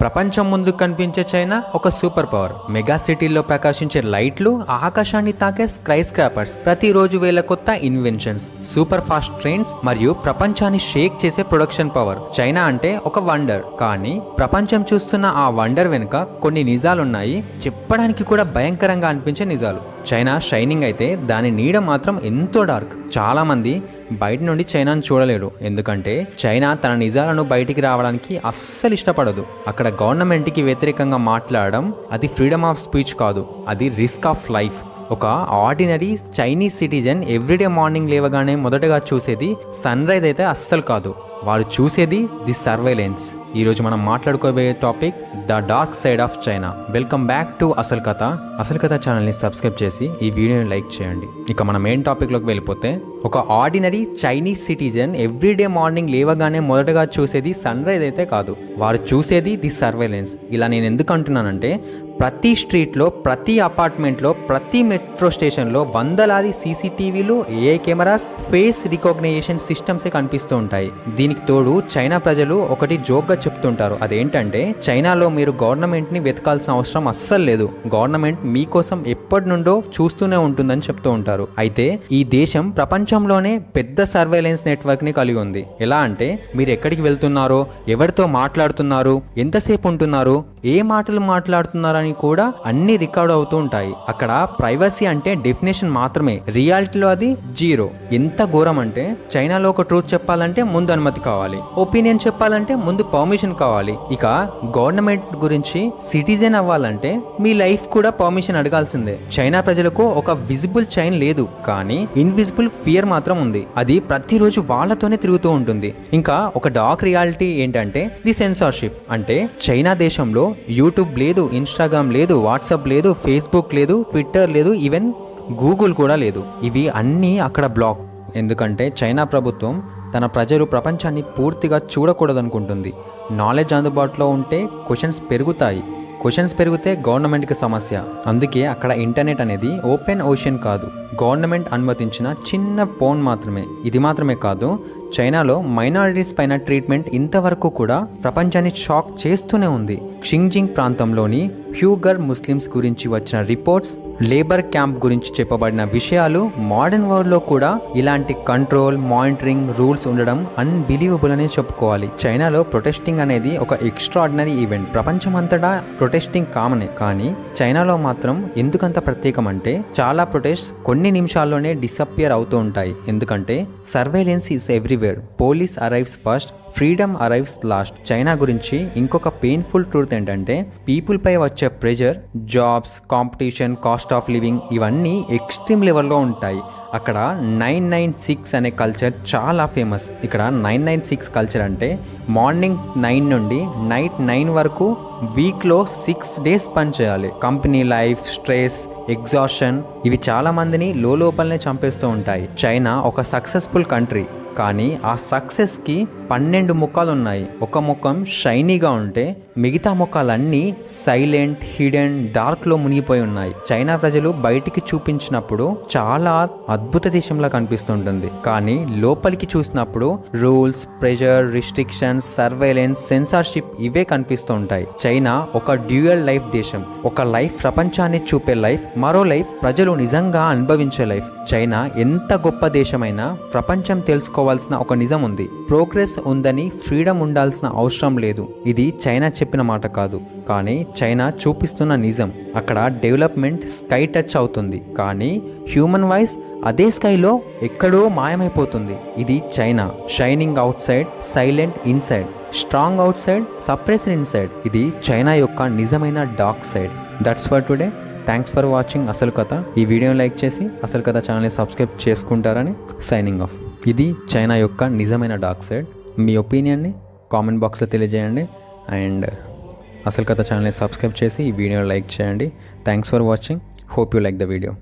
ప్రపంచం ముందు కనిపించే చైనా ఒక సూపర్ పవర్. మెగా సిటీల్లో ప్రకాశించే లైట్లు, ఆకాశాన్ని తాకే స్కై స్క్రాపర్స్, ప్రతిరోజు వేల కొత్త ఇన్వెన్షన్స్, సూపర్ ఫాస్ట్ ట్రైన్స్ మరియు ప్రపంచాన్ని షేక్ చేసే ప్రొడక్షన్ పవర్. చైనా అంటే ఒక వండర్. కానీ ప్రపంచం చూస్తున్న ఆ వండర్ వెనుక కొన్ని నిజాలున్నాయి, చెప్పడానికి కూడా భయంకరంగా అనిపించే నిజాలు. చైనా షైనింగ్ అయితే దాని నీడ మాత్రం ఎంతో డార్క్. చాలా మంది బయట నుండి చైనాను చూడలేరు, ఎందుకంటే చైనా తన నిజాలను బయటికి రావడానికి అస్సలు ఇష్టపడదు. అక్కడ గవర్నమెంట్కి వ్యతిరేకంగా మాట్లాడడం అది ఫ్రీడమ్ ఆఫ్ స్పీచ్ కాదు, అది రిస్క్ ఆఫ్ లైఫ్. ఒక ordinary Chinese citizen everyday morning లేవగానే మొదటగా చూసేది సన్ రైజ్ అయితే అస్సలు కాదు, వారు చూసేది ది సర్వైలెన్స్. ఈరోజు మనం మాట్లాడుకోబోయే topic the dark side of China. Welcome back to అసలు కథ. అసలు కథ ఛానల్ని సబ్స్క్రైబ్ చేసి ఈ వీడియోని లైక్ చేయండి. ఇక మన మెయిన్ టాపిక్లోకి వెళ్ళిపోతే, ఒక ordinary Chinese citizen everyday morning లేవగానే మొదటగా చూసేది సన్ రైజ్ అయితే కాదు, వారు చూసేది ది సర్వైలెన్స్. ఇలా నేను ఎందుకు అంటున్నానంటే, ప్రతి స్ట్రీట్లో, ప్రతి అపార్ట్మెంట్లో, ప్రతి మెట్రో స్టేషన్లో వందలాది సీసీటీవీలు, ఏఐ కెమెరాస్, ఫేస్ రికగ్నిషన్ సిస్టమ్సే కనిపిస్తూ ఉంటాయి. దీనికి తోడు చైనా ప్రజలు ఒకటి జోక్గా చెప్తుంటారు, అదేంటంటే చైనాలో మీరు గవర్నమెంట్ని వెతకాల్సిన అవసరం అస్సలు లేదు, గవర్నమెంట్ మీకోసం ఎప్పటి నుండో చూస్తూనే ఉంటుందని చెప్తూ ఉంటారు. అయితే ఈ దేశం ప్రపంచంలోనే పెద్ద సర్వైలెన్స్ నెట్వర్క్ని కలిగి ఉంది. ఎలా అంటే, మీరు ఎక్కడికి వెళ్తున్నారో, ఎవరితో మాట్లాడుతున్నారు, ఎంతసేపు ఉంటున్నారు, ఏ మాటలు మాట్లాడుతున్నారు అని కూడా అన్ని రికార్డ్ అవుతూ ఉంటాయి. అక్కడ ప్రైవసీ అంటే డెఫినేషన్ మాత్రమే, రియాలిటీలో అది జీరో. ఎంత ఘోరం అంటే, చైనాలో ఒక ట్రూత్ చెప్పాలంటే ముందు అనుమతి కావాలి, ఒపీనియన్ చెప్పాలంటే ముందు పర్మిషన్ కావాలి. ఇక గవర్నమెంట్ గురించి సిటిజన్ అవ్వాలంటే మీ లైఫ్ కూడా పర్మిషన్ అడగాల్సిందే. చైనా ప్రజలకు ఒక విజిబుల్ చైన్ లేదు, కానీ ఇన్విజిబుల్ ఫియర్ మాత్రం ఉంది. అది ప్రతిరోజు వాళ్ళతోనే తిరుగుతూ ఉంటుంది. ఇంకా ఒక డార్క్ రియాలిటీ ఏంటంటే ది సెన్సార్షిప్. అంటే చైనా దేశంలో యూట్యూబ్ లేదు, ఇన్స్టాగ్రామ్ లేదు, వాట్సాప్ లేదు, ఫేస్బుక్ లేదు, ట్విట్టర్ లేదు, ఈవెన్ గూగుల్ కూడా లేదు. ఇవి అన్నీ అక్కడ బ్లాక్. ఎందుకంటే చైనా ప్రభుత్వం తన ప్రజలు ప్రపంచాన్ని పూర్తిగా చూడకూడదనుకుంటుంది. నాలెడ్జ్ అందుబాటులో ఉంటే క్వశ్చన్స్ పెరుగుతాయి, క్వశ్చన్స్ పెరిగితే గవర్నమెంట్కి సమస్య. అందుకే అక్కడ ఇంటర్నెట్ అనేది ఓపెన్ ఓషన్ కాదు, గవర్నమెంట్ అనుమతించిన చిన్న ఫోన్ మాత్రమే. ఇది మాత్రమే కాదు, చైనాలో మైనారిటీస్ పైన ట్రీట్మెంట్ ఇంతవరకు కూడా ప్రపంచాన్ని షాక్ చేస్తూనే ఉంది. షింజింగ్ ప్రాంతంలోని హ్యూగర్ ముస్లిమ్స్ గురించి వచ్చిన రిపోర్ట్స్, లేబర్ క్యాంప్ గురించి చెప్పబడిన విషయాలు, మోడర్న్ వరల్డ్లో కూడా ఇలాంటి కంట్రోల్, మానిటరింగ్, రూల్స్ ఉండడం అన్బిలీవబుల్ అనే చెప్పుకోవాలి. చైనాలో ప్రొటెస్టింగ్ అనేది ఒక ఎక్స్ట్రాడినరీ ఈవెంట్. ప్రపంచమంతటా ప్రొటెస్టింగ్ కామనే, కానీ చైనాలో మాత్రం ఎందుకంత ప్రత్యేకం అంటే, చాలా ప్రొటెస్ట్ కొన్ని నిమిషాల్లోనే డిసప్పియర్ అవుతూ ఉంటాయి. ఎందుకంటే surveillance is everywhere, police arrives first, freedom arrives last. China గురించి ఇంకొక పెయిన్ఫుల్ ట్రూత్ ఏంటంటే, పీపుల్ పై వచ్చే pressure, jobs, competition, cost of living ఇవన్నీ ఎక్స్ట్రీమ్ లెవెల్లో ఉంటాయి. అక్కడ 996 అనే కల్చర్ చాలా ఫేమస్. ఇక్కడ 996 కల్చర్ అంటే మార్నింగ్ 9 నుండి నైట్ 9 వరకు వీక్లో 6 డేస్ పని చేయాలి. కంపెనీ లైఫ్, స్ట్రెస్, ఎగ్జాషన్ ఇవి చాలా మందిని లోపలనే చంపేస్తూ ఉంటాయి. చైనా ఒక సక్సెస్ఫుల్ కంట్రీ, కానీ ఆ సక్సెస్కి 12 ముఖాలు ఉన్నాయి. ఒక ముఖం షైనీగా ఉంటే మిగతా ముఖాలన్నీ సైలెంట్, హిడెన్, డార్క్లో మునిగిపోయి ఉన్నాయి. చైనా ప్రజలు బయటికి చూపించినప్పుడు చాలా అద్భుత దేశంలా కనిపిస్తుంటుంది, కానీ లోపలికి చూసినప్పుడు rules, pressure, restrictions, surveillance, censorship ఇవే కనిపిస్తూ ఉంటాయి. చైనా ఒక డ్యూయల్ లైఫ్ దేశం. ఒక లైఫ్ ప్రపంచాన్ని చూపే లైఫ్, మరో లైఫ్ ప్రజలు నిజంగా అనుభవించే లైఫ్. చైనా ఎంత గొప్ప దేశమైనా ప్రపంచం తెలుసుకోవాల్సిన ఒక నిజం ఉంది, ప్రోగ్రెస్ ఉందని ఫ్రీడమ్ ఉండాల్సిన అవసరం లేదు. ఇది చైనా చెప్పిన మాట కాదు, కానీ చైనా చూపిస్తున్న నిజం. అక్కడ డెవలప్మెంట్ స్కై టచ్ అవుతుంది, కానీ హ్యూమన్ వాయిస్ అదే స్కైలో ఎక్కడో మాయమైపోతుంది. ఇది China. Shining out side, silent inside, strong out side, suppressed inside. ఇది చైనా యొక్క నిజమైన dark side. That's for today. Thanks for watching అసలు కథ. ఈ వీడియోని లైక్ చేసి అసలు కథ ఛానల్ని సబ్స్క్రైబ్ చేసుకుంటారని సైనింగ్ ఆఫ్. ఇది చైనా యొక్క నిజమైన డార్క్ సైడ్. మీ ఒపీనియన్ని కామెంట్ బాక్స్లో తెలియజేయండి. అండ్ అసలు కథ ఛానల్ని సబ్స్క్రైబ్ చేసి ఈ వీడియోని లైక్ చేయండి. Thanks for watching. Hope you like the video.